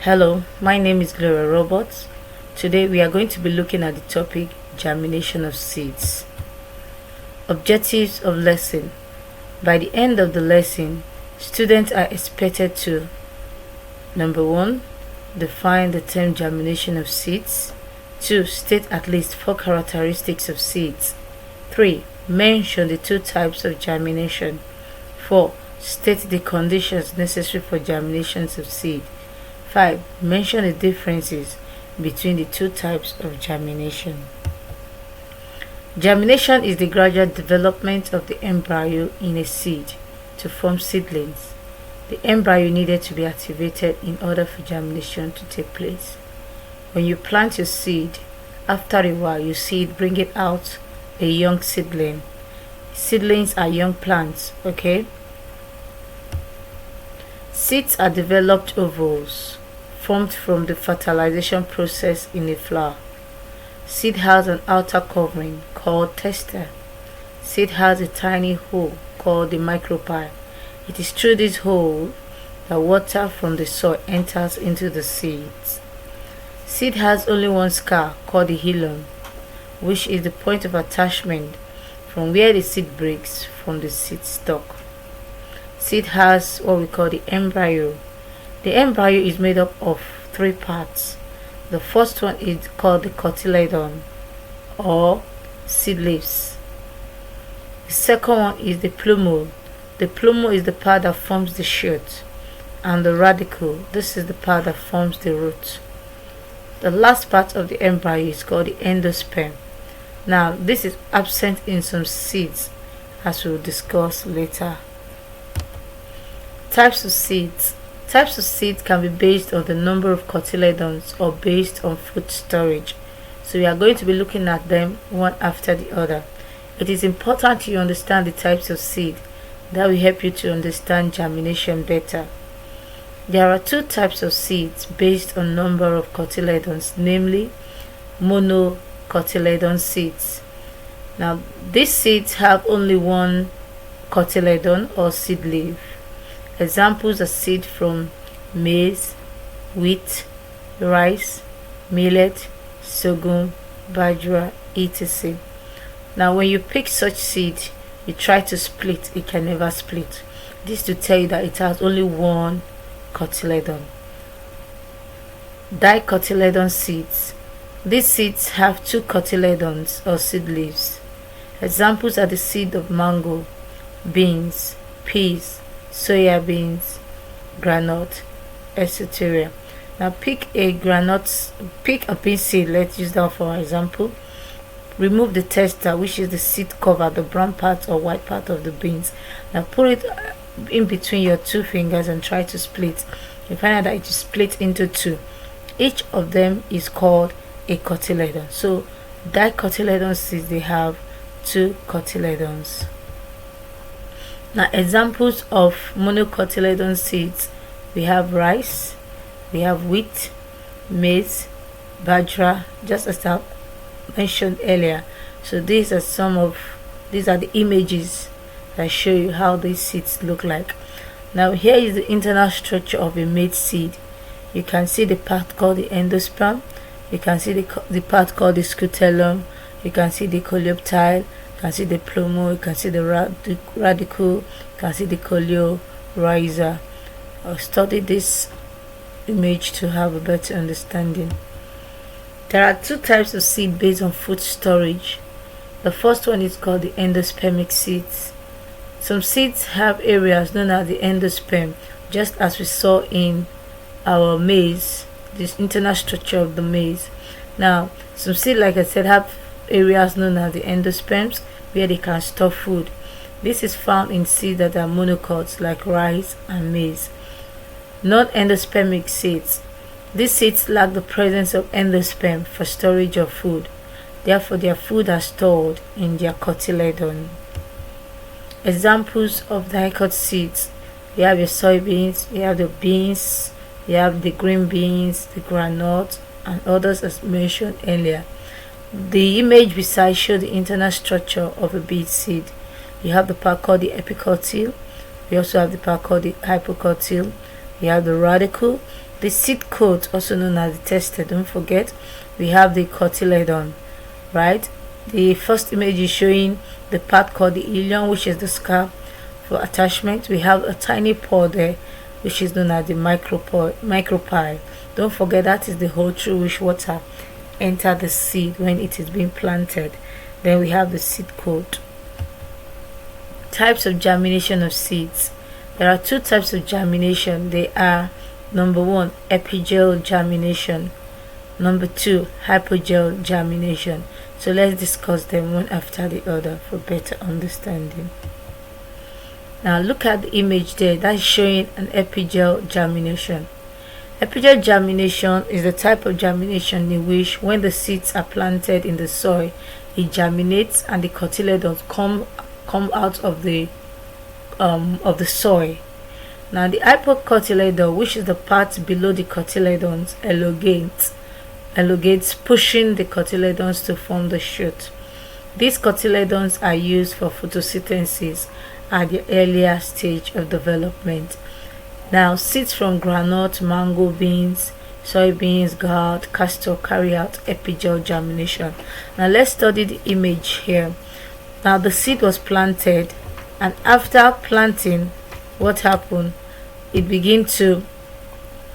Hello, my name is Gloria Roberts. Today we are going to be looking at the topic germination of seeds. Objectives of lesson. By the end of the lesson, students are expected to: number 1, define the term germination of seeds. 2, state at least 4 characteristics of seeds. 3, mention the 2 types of germination. 4, state the conditions necessary for germinations of seed. 5. Mention the differences between the 2 types of germination. Germination is the gradual development of the embryo in a seed to form seedlings. The embryo needed to be activated in order for germination to take place. When you plant your seed, after a while you see it bringing out a young seedling. Seedlings are young plants, okay? Seeds are developed ovules formed from the fertilization process in a flower. Seed has an outer covering called tester. Seed has a tiny hole called the micropyle. It is through this hole that water from the soil enters into the seeds. Seed has only one scar called the hilum, which is the point of attachment from where the seed breaks from the seed stalk. Seed has what we call the embryo. The embryo is made up of 3 parts. The first one is called the cotyledon or seed leaves. The second one is the plumule. The plumule is the part that forms the shoot, and the radicle, this is the part that forms the root. The last part of the embryo is called the endosperm. Now, this is absent in some seeds, as we will discuss later. Types of seeds. Types of seeds can be based on the number of cotyledons or based on food storage. So we are going to be looking at them one after the other. It is important you understand the types of seed. That will help you to understand germination better. There are 2 types of seeds based on number of cotyledons, namely monocotyledon seeds. Now, these seeds have only one cotyledon or seed leaf. Examples are seed from maize, wheat, rice, millet, sorghum, bajra, etc. Now, when you pick such seed, you try to split, it can never split. This to tell you that it has only one cotyledon. Dicotyledon seeds. These seeds have 2 cotyledons or seed leaves. Examples are the seed of mango, beans, peas, soya beans, granite, etc. Now pick a bean seed. Let's use that for example. Remove the tester, which is the seed cover, the brown part or white part of the beans. Now put it in between your 2 fingers and try to split. You find out that it is split into 2. Each of them is called a cotyledon. So dicotyledon seeds, they have 2 cotyledons. Now, examples of monocotyledon seeds: we have rice, we have wheat, maize, bajra, just as I mentioned earlier. So these are the images that show you how these seeds look like. Now, here is the internal structure of a maize seed. You can see the part called the endosperm. You can see the part called the scutellum. You can see the coleoptile. You can see the plumule, you can see the radicle, you can see the coleorhiza. I'll study this image to have a better understanding. There are 2 types of seed based on food storage. The first one is called the endospermic seeds. Some seeds have areas known as the endosperm, just as we saw in our maize, this internal structure of the maize. Now, some seeds, like I said, have areas known as the endosperms where they can store food. This is found in seeds that are monocots like rice and maize. Non-endospermic seeds. These seeds lack the presence of endosperm for storage of food. Therefore, their food are stored in their cotyledon. Examples of dicot seeds: we have your soybeans, we have the beans, we have the green beans, the groundnut, and others as mentioned earlier. The image beside shows the internal structure of a beet seed. You have the part called the epicotyl. We also have the part called the hypocotyl. We have the radicle. The seed coat, also known as the tester, don't forget, we have the cotyledon, right? The first image is showing the part called the ilium, which is the scalp for attachment. We have a tiny pore there, which is known as the micropyle. Don't forget that is the hole through which water enter the seed when it is being planted. Then we have the seed coat. Types of germination of seeds. There are two types of germination. They are: number one, epigeal germination; number two, hypogeal germination. So let's discuss them one after the other for better understanding. Now look at the image there. That is showing an epigeal germination. Epigeal germination is the type of germination in which, when the seeds are planted in the soil, it germinates and the cotyledons come out of the soil. Now the hypocotyledon, which is the part below the cotyledons, elongates, pushing the cotyledons to form the shoot. These cotyledons are used for photosynthesis at the earlier stage of development. Now seeds from groundnut, mango, beans, soybeans, gourd, castor carry out epigeal germination. Now let's study the image here. Now the seed was planted, and after planting, what happened? It began to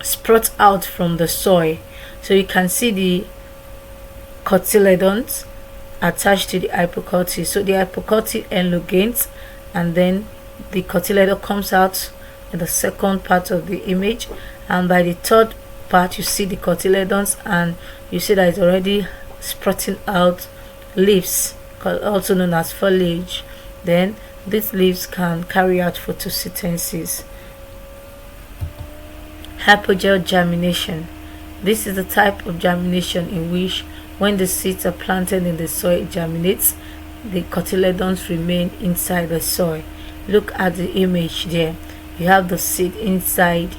sprout out from the soil. So you can see the cotyledons attached to the hypocoty. So the hypocoty elongates, and then the cotyledon comes out in the second part of the image, and by the third part you see the cotyledons, and you see that it's already sprouting out leaves, also known as foliage. Then these leaves can carry out photosynthesis. Hypogeal germination. This is the type of germination in which, when the seeds are planted in the soil, it germinates. The cotyledons remain inside the soil. Look at the image there. You have the seed inside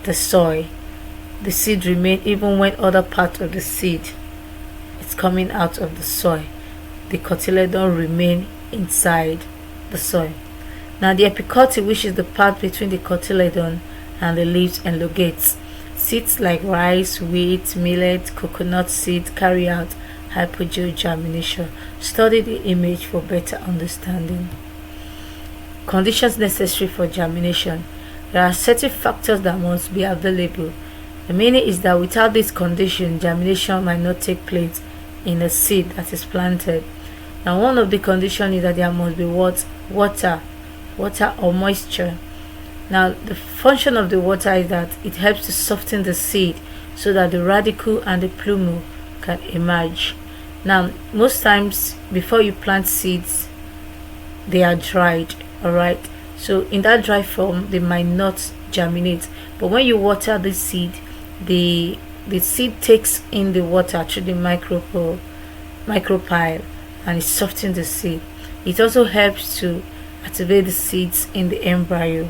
the soil. The seed remains even when other part of the seed is coming out of the soil. The cotyledon remain inside the soil. Now the epicoty, which is the part between the cotyledon and the leaves, elongates. Seeds like rice, wheat, millet, coconut seeds carry out hypogeal germination. Study the image for better understanding. Conditions necessary for germination. There are certain factors that must be available. The meaning is that without this condition, germination might not take place in a seed that is planted. Now one of the conditions is that there must be water or moisture. Now the function of the water is that it helps to soften the seed so that the radicle and the plumule can emerge. Now most times before you plant seeds, they are dried, alright? So in that dry form they might not germinate, but when you water the seed, the seed takes in the water through the micropyle, and it softens the seed. It also helps to activate the seeds in the embryo.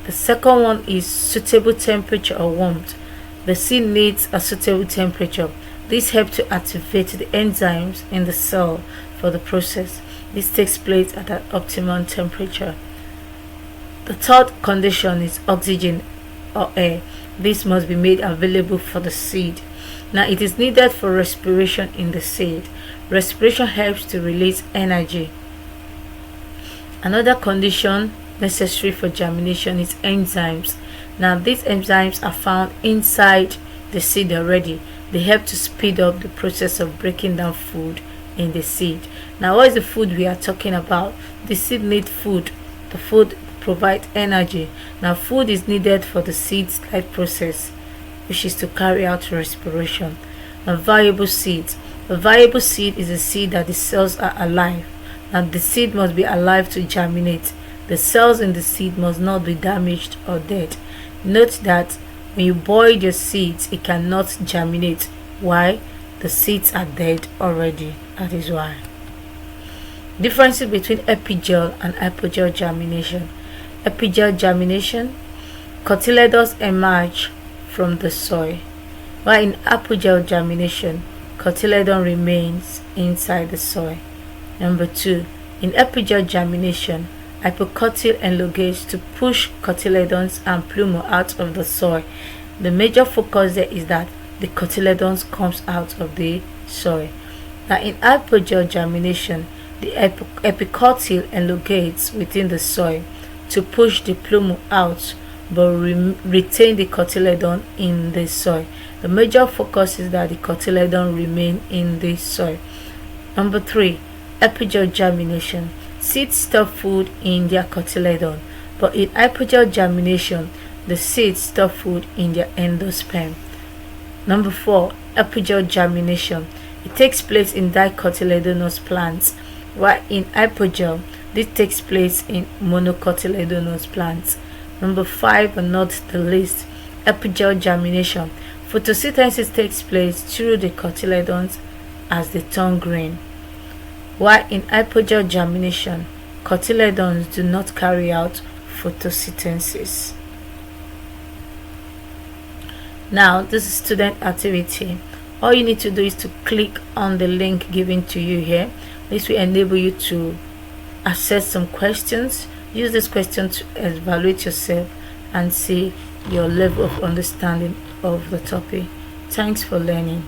The second one is suitable temperature or warmth. The seed needs a suitable temperature. This helps to activate the enzymes in the cell for the process. This takes place at an optimum temperature. The third condition is oxygen or air. This must be made available for the seed. Now it is needed for respiration in the seed. Respiration helps to release energy. Another condition necessary for germination is enzymes. Now these enzymes are found inside the seed already. They help to speed up the process of breaking down food in the seed. Now what is the food we are talking about? The seed needs food. The food provides energy. Now food is needed for the seed's life process, which is to carry out respiration. A viable seed. A viable seed is a seed that the cells are alive. Now the seed must be alive to germinate. The cells in the seed must not be damaged or dead. Note that when you boil your seeds, it cannot germinate. Why? The seeds are dead already. That is why. Differences between epigeal and hypogeal germination. Epigeal germination, cotyledons emerge from the soil, while in hypogeal germination, cotyledon remains inside the soil. Number 2. In epigeal germination, hypocotyl elongates to push cotyledons and plumule out of the soil. The major focus there is that the cotyledons comes out of the soil. Now in hypogeal germination, the epicotyl elongates within the soil to push the plume out but retain the cotyledon in the soil. The major focus is that the cotyledon remain in the soil. Number 3, epigeal germination. Seeds store food in their cotyledon, but in hypogeal germination, the seeds store food in their endosperm. Number 4, epigeal germination. It takes place in dicotyledonous plants, while in hypogeal, this takes place in monocotyledonous plants. Number 5, but not the least, epigeal germination. Photosynthesis takes place through the cotyledons as they turn green, while in hypogeal germination, cotyledons do not carry out photosynthesis. Now this is student activity. All you need to do is to click on the link given to you here. This will enable you to assess some questions. Use this question to evaluate yourself and see your level of understanding of the topic. Thanks for learning.